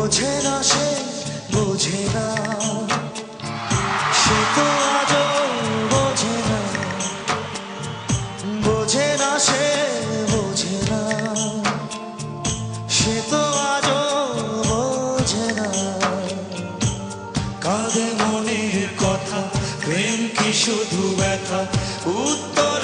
বোঝে না সে, বোঝে না সে তো আজও বোঝে না, বোঝে না সে, বোঝে না সে তো আজও বোঝে না। কাঁদে মনের কথা, প্রেম কি শুধু ব্যথা, উত্তর